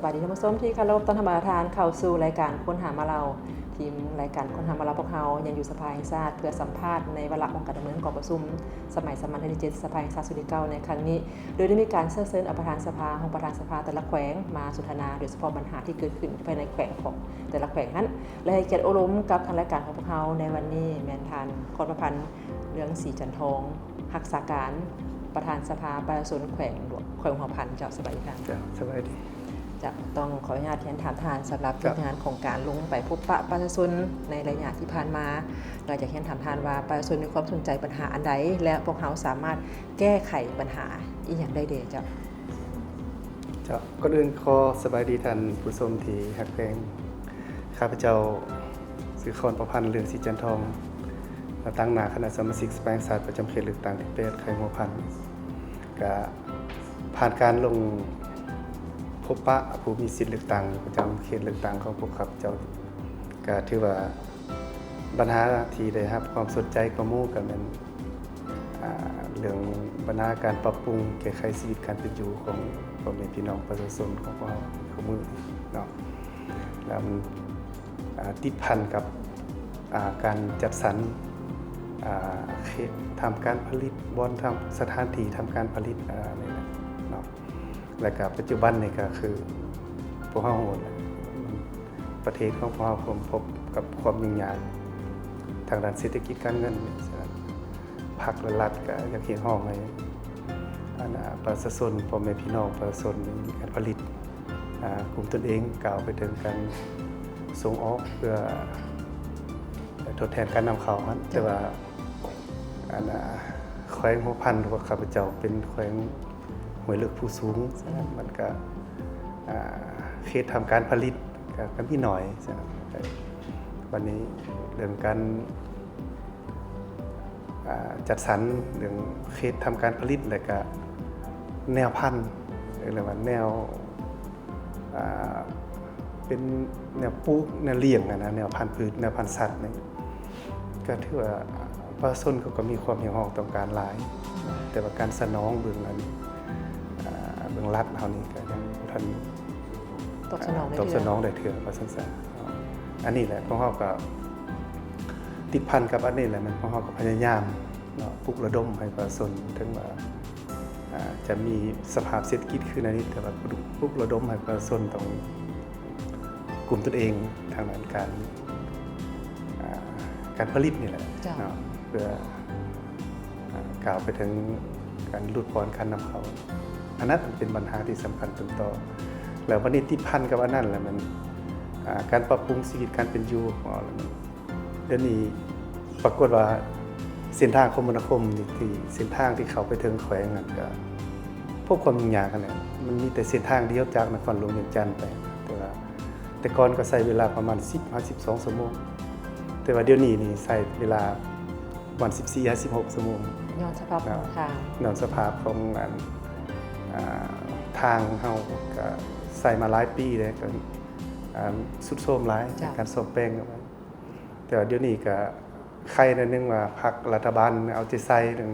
บายดีท่านผู้ชมที่เคารพต้อนรับทานเข้าสู่รายการค้นหามาเราทีมรายการค้นหามาเราพวกเรายังอยู่สภาแห่งชาติเพื่อสัมภาษณ์ในวาระของการดำเนินกองประชุมสมัยสมัญที่7สภาแห่งชาติสุริเก้าในครั้งนี้โดยได้มีการเชิญประธานสภาของประธานสภาแต่ละแขวงมาสนทนาโดยเฉพาะปัญหาที่เกิดขึ้นภายในแขวงของแต่ละแขวงนั้นและให้เกียรติอบรมกับทางรายการของพวกเราในวันนี้แม่นทานคอนประพันธ์เรื่องสีจันทองรักษาการประธานสภาประชาชนแขวงหัวพันเจ้าสบายดีค่ะสบายดีจะต้องขออนุญาตเรียนถามทานสำหรับงานของการลงไปพบปะประชาชนในระยะที่ผ่านมาเราจะเรียนถามทานว่าประชาชนมีความสนใจปัญหาอันใดและพวกเขาสามารถแก้ไขปัญหาอีกอย่างใดเดเจ้าก่อนอื่นขอสบายดีท่านผู้ชมที่ฮักแพงข้าพเจ้าสื่อคอนประพันธ์เรื่องสีจันทองตั้งหน้าคณะสมาชิกสภาแห่งชาติประจำเขตเลือกตั้งที่8ไข่หัวพันธ์ก็ผ่านการลงพบปะผู้มีสิทธิ์เลือกตั้งประจำเขตเลือกตั้งของพวกข้าพเจ้าก็ถือว่าปัญหาที่ได้รับความสนใจกว่าหมู่ก็เป็นเรื่องปัญหาการปรับปรุงแก้ไขชีวิตการเป็นอยู่ของพ่อแม่พี่น้องประชาชนของพวกเราของมือเนาะแล้วมันติดพันกับการจัดสรรเขตทำการผลิตบอนทำสถานที่ทำการผลิตนี่นะเนาะและก็ปัจจุบันนี่ก็คือพวกเราประเทศของพวกเราพบกับความยุ่งยากทางด้านเศรษฐกิจการเงินภาครัฐก็อยากเห็นห้องในประชาชนพ่อแม่พี่น้องประชาชนมีการผลิตกลุ่มตนเองกล่าวไปถึงการส่งออกเพื่อทดแทนการนำเข้าแต่ว่าแขวงหัวพันธ์ของข้าพเจ้าเป็นแขวงห้วยลึกผู้สูงมันก็เขตทำการผลิตก็มีหน่อยวันนี้เรื่องการจัดสรรเรื่องเขตทำการผลิตและก็แนวพันธุ์หรือว่าแนวเป็นแนวปลูกแนวเลี้ยงแนวพันธุ์พืชแนวพันธุ์สัตว์นี่ก็ถือว่าประชาชนก็มีความเหี่ยวห้องต้องการหลายแต่ว่าการสนองเบื้องนั้นเบื้องรัฐเฮานี่ก็ยังทันตอบสนองได้เถื่อว่าซั่นๆอันนี้แหละพวกเฮาก็ติดพันกับอันนี้แหละมันพวกเฮาก็พยายามเนาะปลุกระดมให้ประชาชนถึงว่าจะมีสภาพเศรษฐกิจขึ้นอันนี้แต่ว่าปลุกระดมให้ประชาชนต้องกลุ่มตนเองทางด้านการผลิตนี่แหละเนาะเพื่อกล่าวไปถึงการลดพรการนำเข้าอันนั้นเป็นปัญหาที่สำคัญต้นต่อแล้ววันนี้ติดพันกับอันนั้นแหละมันการปรับปรุงชีวิตการเป็นอยู่ของเราเดี๋ยวนี้ปรากฏว่าเส้นทางคมนาคมที่เส้นทางที่เขาไปถึงแขวงนั่นก็พวกความยุ่งยากกันเนี่ยมันมีแต่เส้นทางเดียวจากนครหลวงเวียงจันทร์ไปแต่ก่อนก็ใช้เวลาประมาณ10-12 ชั่วโมงแต่ว่าเดี๋ยวนี้นี่ใช้เวลาวัน14-16 ชั่วโมงย้อนสภาพของทางย้อนสภาพของทางเฮาก็ใส่มาหลายปีแล้วก็สุดโทรมหลายการซ่อมแปลงเอาไว้แต่ว่าเดี๋ยวนี้ก็ใครนั่นนึงว่าพรรครัฐบาลเอาใจใส่ถึง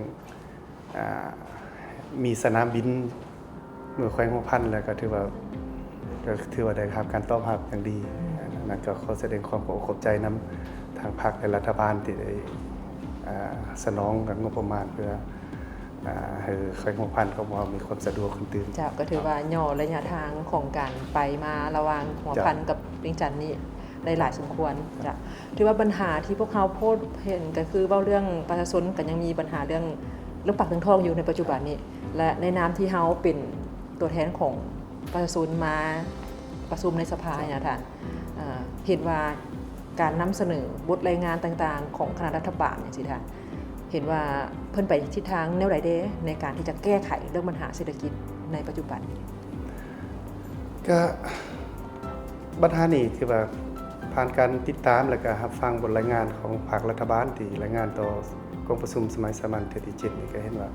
มีสนามบินเมื่อแขวงหัวพันธ์แล้วก็ถือว่าได้รับการตอบรับอย่างดีนั่นก็ขอแสดงความขอบใจนำทางพรรคและรัฐบาลที่ได้สนองกับงบประมาณเพื่อให้แขวงหัวพันธ์ของเรามีความสะดวกขึ้นตื่นจ้ะก็ถือว่าย่อระยะทางของการไปมาระหว่างหัวพันธ์กับเวียงจันทน์นี่ได้หลายสมควรจ้ะถือว่าปัญหาที่พวกเขาโพสต์เห็นก็คือเว้าเรื่องประชาชนก็ยังมีปัญหาเรื่องปากเรื่องทองอยู่ในปัจจุบันนี้และในนามที่เฮาเป็นตัวแทนของประชาชนมาประชุมในสภาเนี่ยท่านเห็นว่าการนำเสนอบทรายงานต่างๆของคณะรัฐบาลเนี่ยสิท่านเห็นว่าเพิ่นไปทิศทางแนวใดเด้ในการที่จะแก้ไขเรื่องปัญหาเศรษฐกิจในปัจจุบันก็ปัญหานี้คือว่าผ่านการติดตามและก็รับฟังบทรายงานของภาครัฐบาลที่รายงานต่อกองประชุมสมัยสามัญที่7นี่ก็เห็นว่า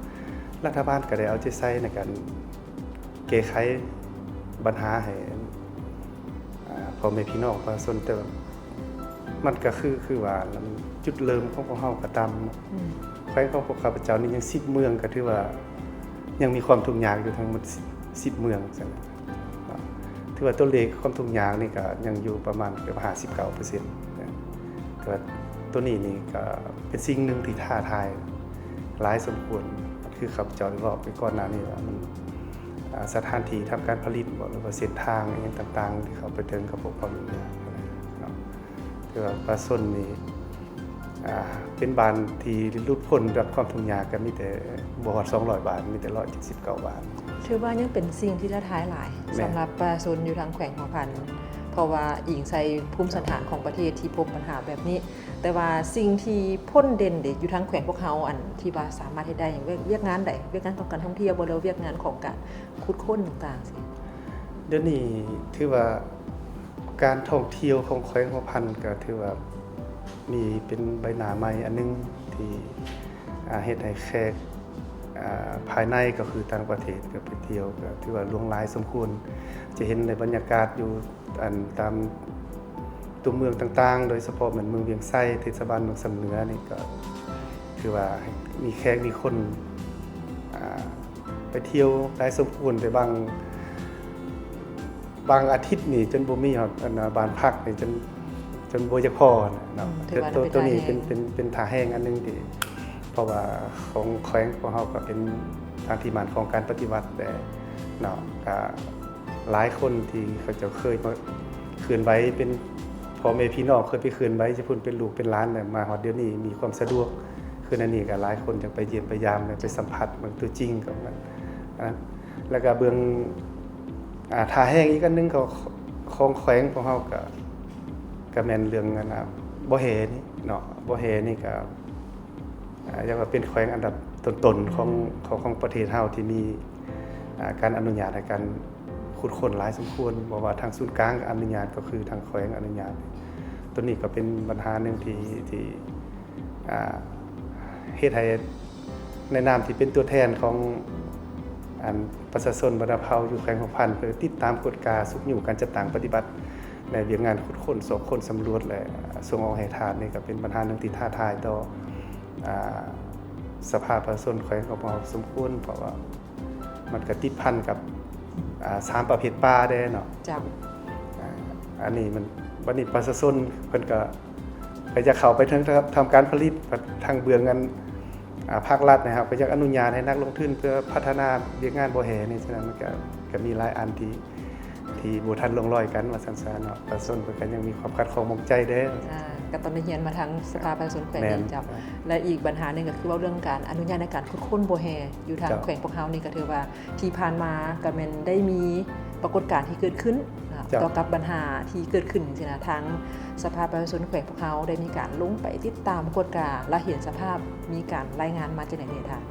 รัฐบาลก็ได้เอาใจใส่ในการแก้ไขปัญหาให้พ่อแม่พี่น้องประชาชนแต่มันก็คือว่าจุดเริ่มของพวกเฮาก็ตามแขวงของพวกข้าพเจ้านี่ยัง10เมืองก็ถือว่ายังมีความทุกข์ยากอยู่ทั้งหมด10เมืองซั่น ถือว่าตัวเลขความทุกข์ยากนี่ก็ยังอยู่ประมาณเกือบ59%นะแต่ว่าตัวนี้นี่ก็เป็นสิ่งหนึ่งที่ท้าทายหลายสมควรคือข้าพเจ้าได้บอกไปก่อนหน้านี้ว่ามันสถานที่ทำการผลิตบ่หรือว่าเส้นทางอหยังต่างๆที่เขาไปถึงกับพวกเขาอยู่เนี่ยเนาะคือว่าปลาส้นนี่เป็นบ้านที่หลุดพ้นจากความทุกข์ยากก็มีแต่บ่ฮอด200 บาทมีแต่179 บาท ถือว่ายังเป็นสิ่งที่ท้าทายหลาย แม่น สำหรับประชาชนอยู่ทางแขวงหัวพันเพราะว่าอิงใส่ภูมิสถานของประเทศที่พบปัญหาแบบนี้ แต่ว่าสิ่งที่พ้นเด่นเด็อยู่ทางแขวงพวกเขาอันที่ว่าสามารถเฮ็ดได้อย่างเวียกงานใดเวียกงานของการท่องเที่ยวบ่แล้วเวียกงานของการขุดค้นต่างๆสิ เดี๋ยวนี้ถือว่าการท่องเที่ยวของแขวงหัวพันก็ถือว่ามีเป็นใบหน้าใหม่อันหนึงที่เฮ็ดให้แขกภายในก็คือต่างประเทศก็ไปเที่ยวก็ถือว่าหลวงหลายสมควรจะเห็นในบรรยากาศอยู่ตามตัวเมืองต่างๆโดยเฉพาะเหมือนเมืองเวียงไส้เทศบาลเมืองสำเหนือนี่ก็ถือว่ามีแขกมีคนไปเที่ยวหลายสมควรแต่บางอาทิตย์นี่จนบ่มีฮอดบ้านพักนี่จนบ่อยากพอเนาะ ถือว่า ตัวนี้ เป็น เป็นท่าแห้งอันนึงที่เพราะว่าของแขวงของเฮาก็เป็นทางที่มั่นของการปฏิบัติแต่เนาะก็หลายคนที่เขาจะเคยมาคืนไว้เป็นพ่อแม่พี่น้องเคยไปคืนไว้จะพุ่นเป็นลูกเป็นหลานน่ะมาฮอดเดี๋ยวนี้มีความสะดวกคืออันนี้ก็หลายคนจังไปเยี่ยมไปยามไปสัมผัสเบิ่งตัวจริงของมันแล้วก็เบิ่งท่าแห้งอีกอันนึงก็ของแขวงของเฮาก็แม่นเรื่องนั้นบ่แหนี่เนาะบ่แหนี่ก็เรียกว่าเป็นแขวงอันดับต้นๆของประเทศเฮาที่มีการอนุญาตในการขุดค้นหลายสมควรบ่ว่าทางศูนย์กลางอนุญาตก็คือทางแขวงอนุญาตตัวนี้ก็เป็นปัญหาหนึงที่เฮ็ดให้ในนามที่เป็นตัวแทนของประชาชนบรรดาเผ่าอยู่แขวงหัวพันเพื่อติดตามกฎกาสุขอยู่การจัดตั้งปฏิบัติในเวียงงานขุดค้นสอบค้นสำรวจและส่งออกให้ทานนี่ก็เป็นปัญหาหนึ่งที่ท้าทายต่อสภาพประชาชนแขวงของเราสมควรเพราะว่ามันก็ติดพันกับ3ประเภทป่าได้เนาะ จ้ะ อันนี้มันวันนี้ประชาชนเพิ่นก็จะเข้าไปทำการผลิตทางเบื้องงานภาครัฐนะครับก็อยากอนุญาตให้นักลงทุนเพื่อพัฒนาเวียกงานบ่แห่นี่ฉะนั้นมันก็มีหลายอันที่บ่ทันลงรอยกันว่าซั่นๆเนาะประชาชนเพิ่นก็ยังมีความคัดข้องมองใจเด้อ ก็ต้องได้เรียนมาทางสภาประชาชนแขวง แม่น นี่จ้ะและอีกปัญหาหนึงก็คือว่าเรื่องการอนุญาตในการขุดค้นบ่แฮอยู่ทาง จ้ะ แขวงพวกเฮานี่ก็ถือว่าที่ผ่านมาก็แม่นได้มีปรากฏการณ์ที่เกิดขึ้นเกี่ยวกับปัญหาที่เกิดขึ้นจังซี่นะทางสภาประชาชนแขวงพวกเฮาได้มีการลงไปติดตามปรากฏการณ์และเห็นสภาพมีการรายงานมาจังได๋เนี่ยท่าน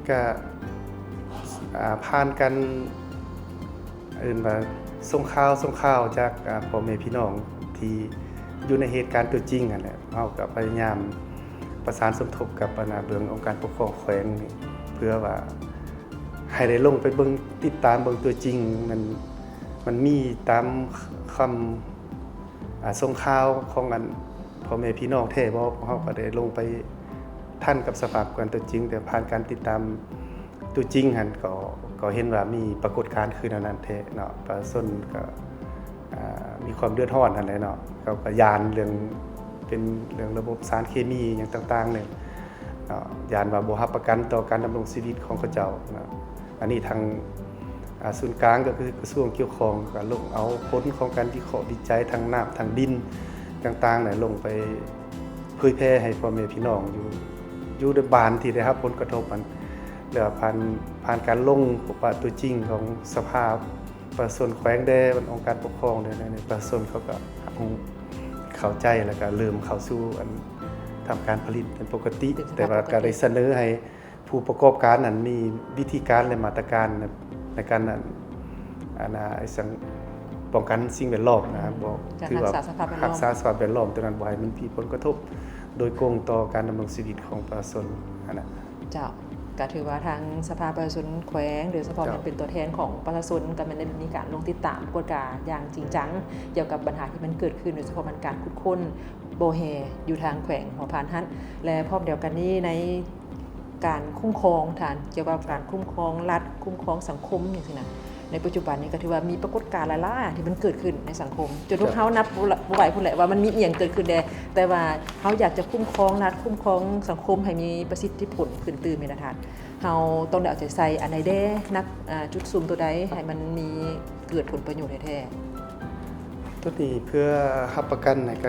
ก็ผ่านกันว่าส่งข่าวจากพ่อแม่พี่น้องที่อยู่ในเหตุการณ์ตัวจริงนั่นแหละเฮาก็พยายามประสานสมทบกับเบื้ององค์การปกครองแขวงนี่เพื่อว่าให้ได้ลงไปเบิ่งติดตามเบิ่งตัวจริงมันมีตามคำส่งข่าวของพ่อแม่พี่น้องแท้บ่เฮาก็ได้ลงไปทันกับสภาพการตัวจริงแต่ผ่านการติดตามตัวจริงหั่นก็เห็นว่ามีปรากฏการณ์คือนั้นแท้เนาะประชาชนก็มีความเดือดร้อนนั่นแหละเนาะเขาก็ยานเรื่องเป็นเรื่องระบบสารเคมีอย่างต่างๆเนี่ยเนาะยานว่าบ่รับประกันต่อการดำรงชีวิตของเขาเจ้าเนาะอันนี้ทางศูนย์กลางก็คือกระทรวงเกี่ยวข้องก็ลงเอาผลของการวิเคราะห์วิจัยทางน้ำทางดินต่างๆเนี่ยลงไปเผยแพร่ให้พ่อแม่พี่น้องอยู่ในบ้านที่ได้รับผลกระทบมันแล้วผ่านการลงปฏิบัติตัวจริงของสภาพประชาชนแขวงแดนองค์การปกครองเนี่ยในประชาชนเขาก็เข้าใจแล้วก็เริ่มเข้าสู่ทำการผลิตเป็นปกติแต่ว่าก็ได้เสนอให้ผู้ประกอบการนั้นมีวิธีการและมาตรการในการป้องกันสิ่งแวดล้อมนะครับบอกถือว่ารักษาสภาพแวดล้อมตัวนั้นบ่ให้มันมีผลกระทบโดยตรงต่อการดำรงชีวิตของประชาชนนะ เจ้าก็ถือว่าทางสภาประชาชนแขวงหรือสภาเป็นตัวแทนของประชาชนก็ได้มีการลงติดตามกฎการอย่างจริงจังเกี่ยวกับปัญหาที่มันเกิดขึ้นโดยเฉพาะมันการขุดค้นโบแฮอยู่ทางแขวงหัวพานฮั่นและพร้อมเดียวกันนี้ในการคุ้มครองฐานเกี่ยวกับการคุ้มครองรัฐคุ้มครองสังคมอย่างนี้นะ ในปัจจุบันนี้ก็ถือว่ามีปรากฏการณ์หลายๆที่มันเกิดขึ้นในสังคมจนพวกเขานับบ่ไหวพุ่นแหละว่ามันมีอีหยังเกิดขึ้นแต่ว่าเขาอยากจะคุ้มครองรัฐคุ้มครองสังคมให้มีประสิทธิผลขึ้นตื่นมีนะทัดเฮาต้องได้เอาใจใส่อันใดแด้นักจุดซุ่มตัวใดให้มันมีเกิดผลประโยชน์แท้ๆตัวนี้เพื่อรับประกันในก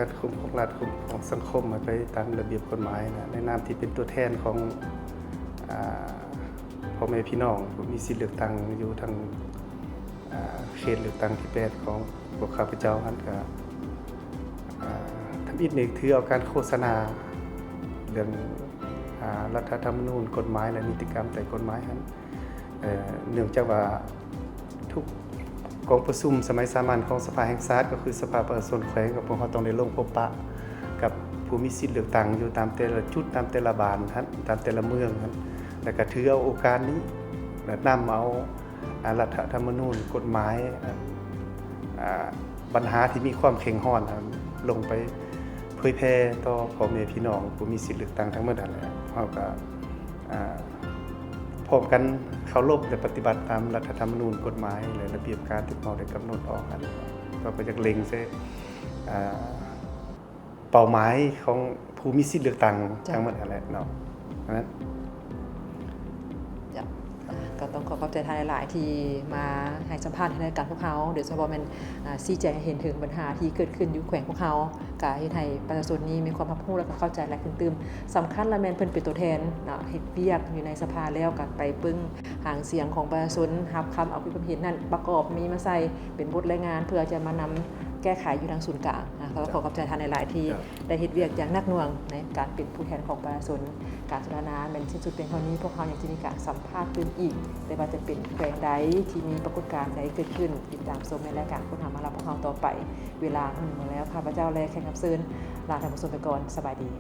ารคุ้มของรัฐคุ้มของสังคมไปตามระเบียบกฎหมายนะในนามที่เป็นตัวแทนของพ่อแม่พี่น้องผู้มีสิทธิ์เลือกตั้งอยู่ทางเขตเลือกตั้งที่8ของพวกข้าพเจ้านั้นก็ทำอีกหนึ่งถือเอาการโฆษณาเรื่องรัฐธรรมนูญกฎหมายและนิติกรรมแต่กฎหมายนั้นเนื่องจากว่าทุกกองประชุมสมัยสามัญของสภาแห่งชาติก็คือสภาประชาชนแขวงกับพวกเขาต้องได้ลงพบปะกับผู้มีสิทธิ์เลือกตั้งอยู่ตามแต่ละจุดตามแต่ละบ้านตามแต่ละเมืองแล้วก็ถือเอาโอกาสนี้และนำเอารัฐธรรมนูญกฎหมายปัญหาที่มีความเข่งห้อนลงไปเผยแพร่ต่อพ่อแม่พี่น้องผู้มีสิทธิ์เลือกตั้งทั้งหมดนั่นแหละเฮาก็พร้อมกันเคารพและปฏิบัติตามรัฐธรรมนูญกฎหมายและระเบียบการที่เราได้กำหนดออกกันก็จะเล็งใส่เป้าหมายของผู้มีสิทธิ์เลือกตั้งทั้งหมดนั่นแหละเนาะนั้นก็ต้องขอบใจท่านหลายๆที่มาให้สัมภาษณ์ในรายการพวกเขาเดี๋ยวเฉพาะมันชี้แจงให้เห็นถึงปัญหาที่เกิดขึ้นอยู่แขวงพวกเขาก็เฮ็ดให้ประชาชนนี้มีความรับรู้และก็เข้าใจหลายขึ้นตื่มสำคัญละแม่นเพิ่นเป็นตัวแทนเนาะเฮ็ดเวียกอยู่ในสภาแล้วก็ไปปึ้งหางเสียงของประชาชนรับคำเอาความเห็นนั้นประกอบมีมาใส่เป็นบทรายงานเพื่อจะมานำแก้ไขอยู่ทางศูนย์กลางก็ขอบใจท่านหลายๆที่ได้เฮ็ดเวียกอย่างหนักหน่วงในการเป็นผู้แทนของประชาชนการสนทนาเป็นสิ้นสุดเพียงเท่านี้พวกเขายังจะมีการสัมภาษณ์อื่นอีกแต่ว่าจะเป็นแขวงใดที่มีปรากฏการณ์ใดเกิดขึ้นติดตามชมในรายการค้นหามารับพวกเขาต่อไปเวลาหนึ่งแล้วข้าพเจ้าและแขกรับเชิญลาท่านผู้ชมไปก่อนสบายดี